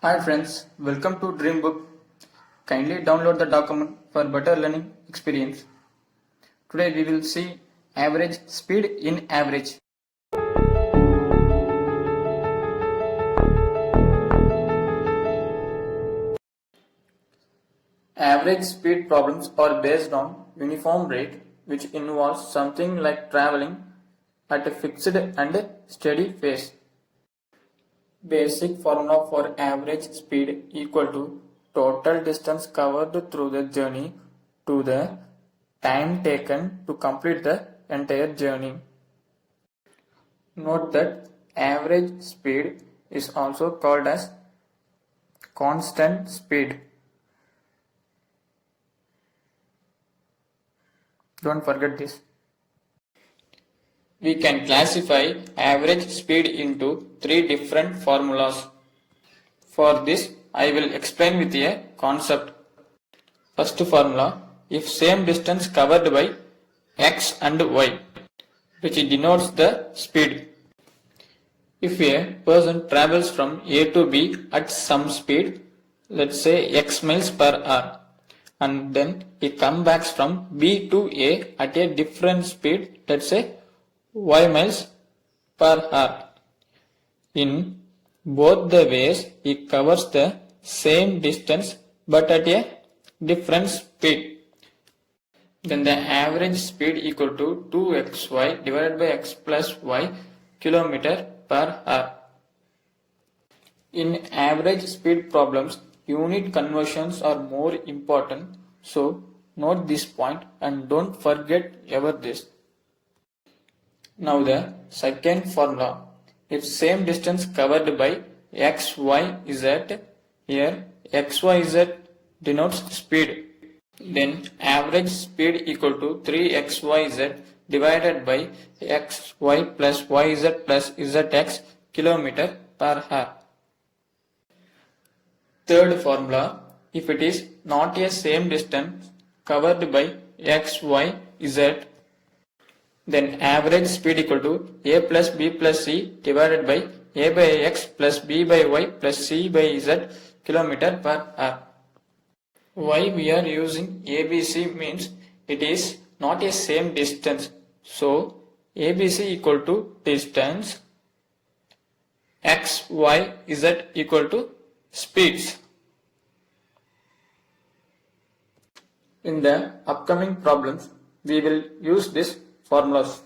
Hi friends, welcome to Dreambook. Kindly download the document for better learning experience. Today we will see average speed in average. Average speed problems are based on uniform rate, which involves something like traveling at a fixed and steady pace. Basic formula for average speed equal to total distance covered through the journey to the time taken to complete the entire journey. Note that average speed is also called as constant speed. Don't forget this. We can classify average speed into three different formulas. For this, I will explain with a concept. First formula, if same distance covered by x and y, which denotes the speed. If a person travels from A to B at some speed, let's say x miles per hour, and then he comes back from B to A at a different speed, let's say y miles per hour. In both the ways, he covers the same distance but at a different speed. Then the average speed equal to 2xy divided by x plus y kilometer per hour. In average speed problems, unit conversions are more important, so note this point and don't forget ever this. Now the second formula. If same distance covered by xyz, here xyz denotes speed. Then average speed equal to 3xyz divided by xy plus yz plus zx kilometer per hour. Third formula, if it is not a same distance covered by x, y, z, then average speed equal to a plus b plus c divided by a by x plus b by y plus c by z kilometer per hour. Why we are using ABC means it is not a same distance. So ABC equal to distance, x, y, z equal to speeds. In the upcoming problems, we will use these formulas.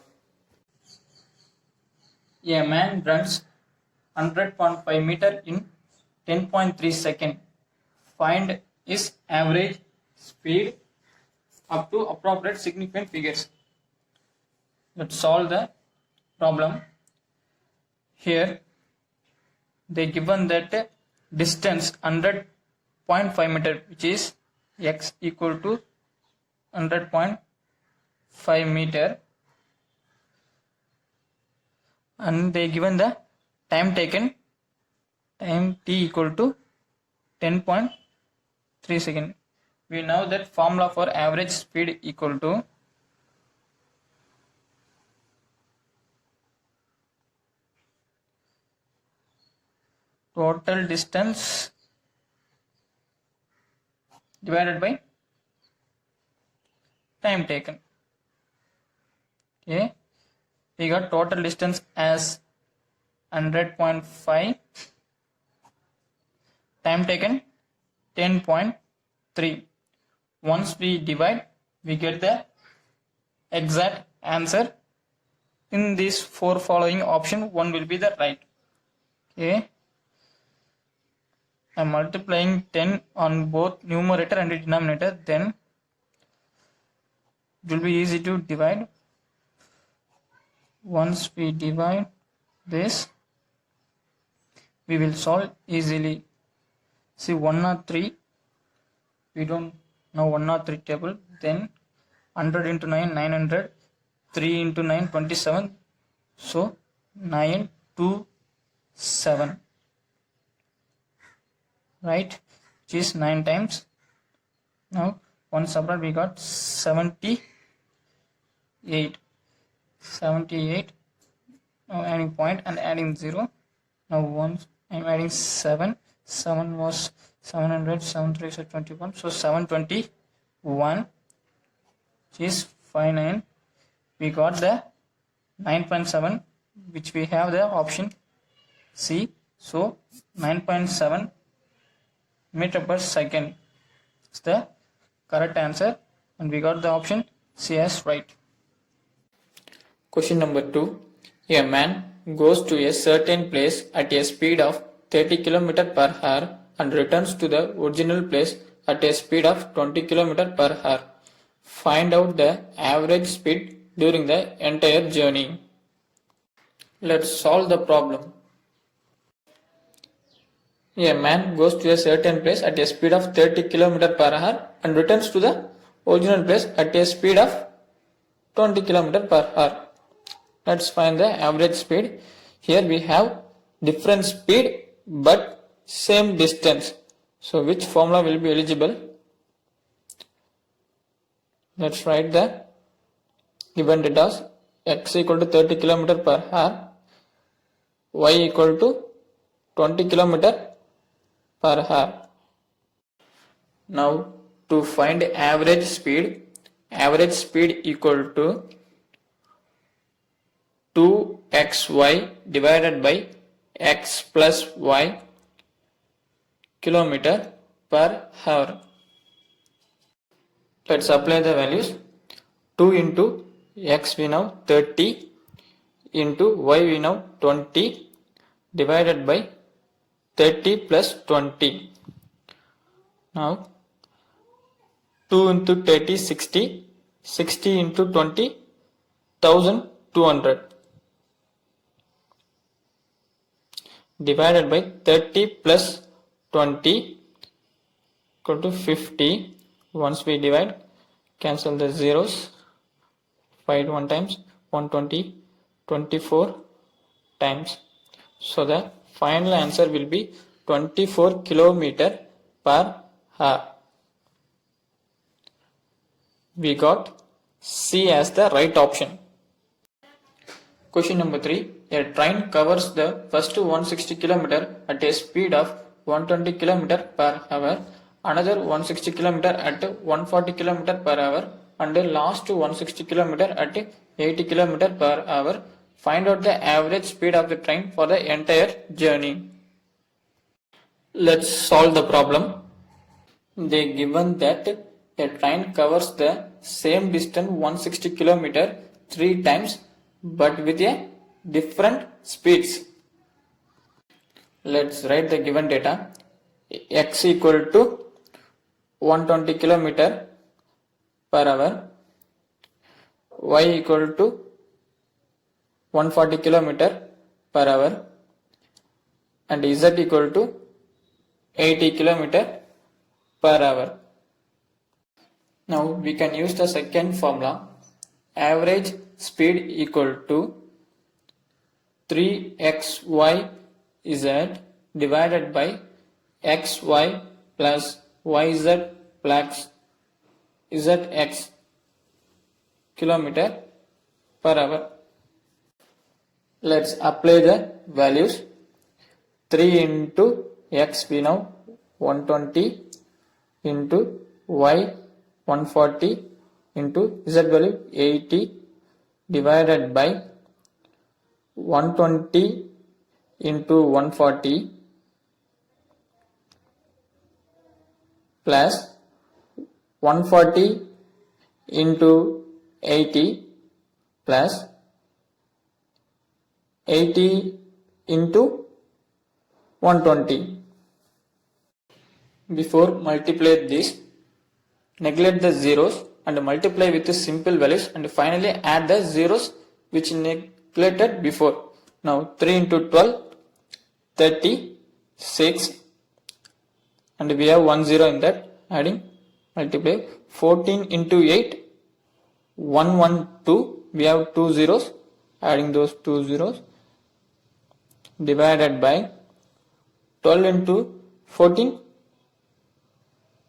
A man runs 100.5 meter in 10.3 second. Find his average speed up to appropriate significant figures. Let's solve the problem. Here they given that distance 100.5 meter, which is x equal to 100.5 meter, and they given the time taken, time t equal to 10.3 second. We know that formula for average speed equal to total distance divided by time taken. Okay, we got total distance as 100.5, time taken 10.3. Once we divide, we get the exact answer. In these four following option, one will be the right. Okay, I am multiplying 10 on both numerator and denominator, then it will be easy to divide. Once we divide this, we will solve easily. See 103, we don't know 103 table, then 100 into 9, 900, 3 into 9, 27, so 927, right, which is 9 times. Now one separate we got 78. Now adding point and adding 0. Now once I am adding 7, 7 was 700, 7 3 is 21, so 721 is 59. We got the 9.7, which we have the option C, so 9.7 meter per second is the correct answer, and we got the option C as right. Question number 2. A man goes to a certain place at a speed of 30 km per hour and returns to the original place at a speed of 20 km per hour. Find out the average speed during the entire journey. Let's solve the problem. A man goes to a certain place at a speed of 30 km per hour and returns to the original place at a speed of 20 km per hour. Let's find the average speed. Here we have different speed but same distance. So which formula will be eligible? Let's write the given data as x equal to 30 km per hour, y equal to 20 km per hour. Now to find average speed equal to 2xy divided by x plus y kilometer per hour. Let's apply the values. 2 into x we know 30 into y we know 20 divided by 30 plus 20. Now 2 into 30 60, 60 into 20 1200 divided by 30 plus 20 equal to 50. Once we divide, cancel the zeros, 5 1 times, 120, 24 times. So the final answer will be 24 km per hour. We got C as the right option. Question number 3. A train covers the first 160 km at a speed of 120 km per hour, another 160 km at 140 km per hour, and the last 160 km at 80 km per hour. Find out the average speed of the train for the entire journey. Let's solve the problem. They given that a train covers the same distance 160 km 3 times but with a different speeds. Let's write the given data. X equal to 120 km per hour, y equal to 140 km per hour, and z equal to 80 km per hour. Now we can use the second formula. Average speed equal to 3xy z divided by xy plus yz plus zx kilometer per hour. Let's apply the values. 3 into x we know 120 into y 140 into z value 80 divided by 120 into 140 plus 140 into 80 plus 80 into 120. Before multiply this, neglect the zeros and multiply with the simple values and finally add the zeros which neglected before. Now 3 into 12, 36, and we have 1 0 in that, adding, multiply. 14 into 8, 112, we have 2 zeros, adding those 2 zeros, divided by 12 into 14,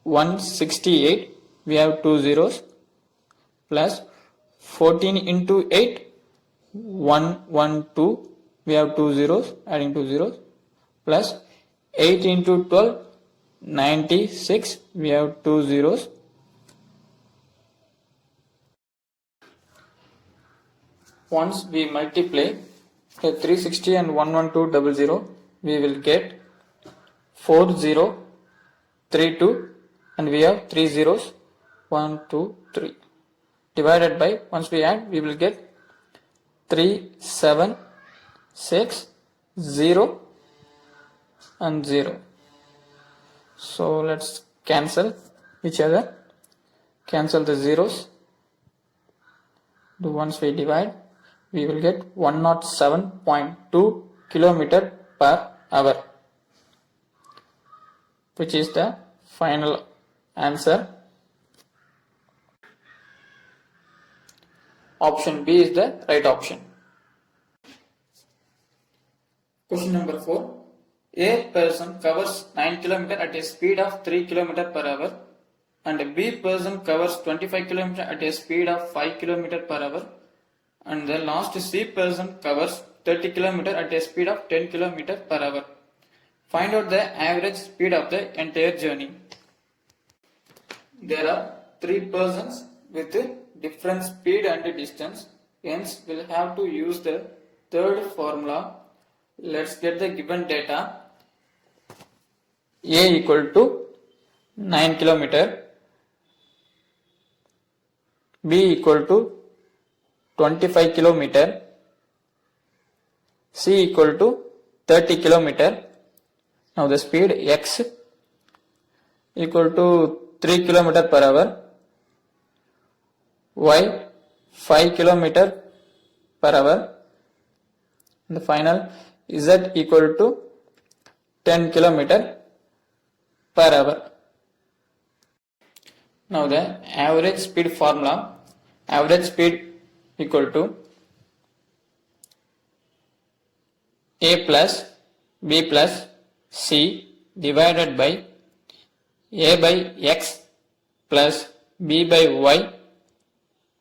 168, we have 2 zeros, plus 14 into 8, 112, we have 2 zeros, adding 2 zeros, plus 8 into 12, 96. We have 2 zeros. Once we multiply the 360 and 11200, we will get 4032, and we have 3 zeros, 1, 2, 3. Divided by, once we add, we will get 3, 7, 6, 0 and 0. So let's cancel each other, cancel the zeros. Once we divide, we will get 107.2 km per hour, which is the final answer. Option B is the right option. Question number 4. A person covers 9 km at a speed of 3 km per hour, and a B person covers 25 km at a speed of 5 km per hour, and the last C person covers 30 km at a speed of 10 km per hour. Find out the average speed of the entire journey. There are 3 persons with different speed and distance, hence we'll have to use the third formula. Let's get the given data. A equal to 9 km, B equal to 25 km, C equal to 30 km. Now the speed x equal to 3 km per hour, y 5 km per hour, and the final z equal to 10 km per hour. Now the average speed formula, average speed equal to A plus B plus C divided by A by x plus B by y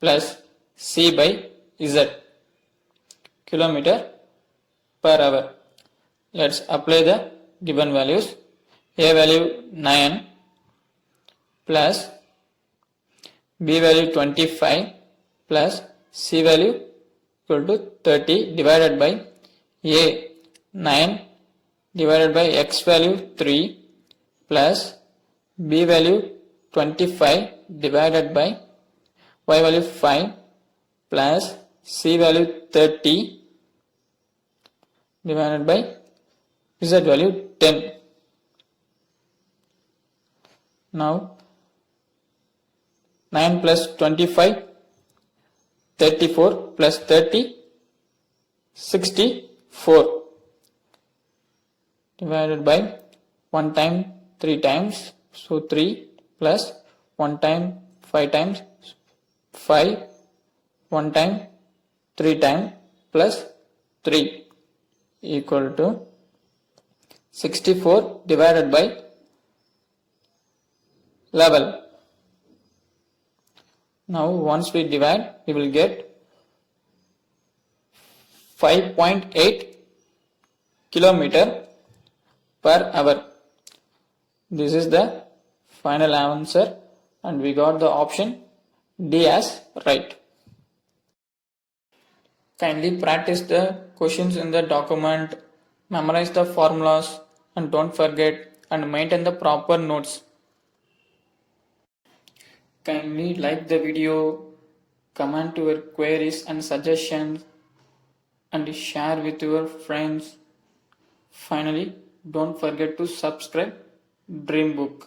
plus C by z kilometer per hour. Let's apply the given values. A value 9 plus B value 25 plus C value equal to 30 divided by A 9 divided by x value 3 plus B value 25 divided by y value 5 plus C value 30 divided by z value 10. Now 9 plus 25, 34 plus 30, 64 divided by 1 time 3 times, so 3 plus 1 time 5 times, 5, 1 time 3 times plus 3 equal to 64 divided by 11. Now once we divide, we will get 5.8 km per hour. This is the final answer, and we got the option D as right. Kindly practice the questions in the document, memorize the formulas, and don't forget and maintain the proper notes. Kindly like the video, comment your queries and suggestions, and share with your friends. Finally, don't forget to subscribe Dreambook.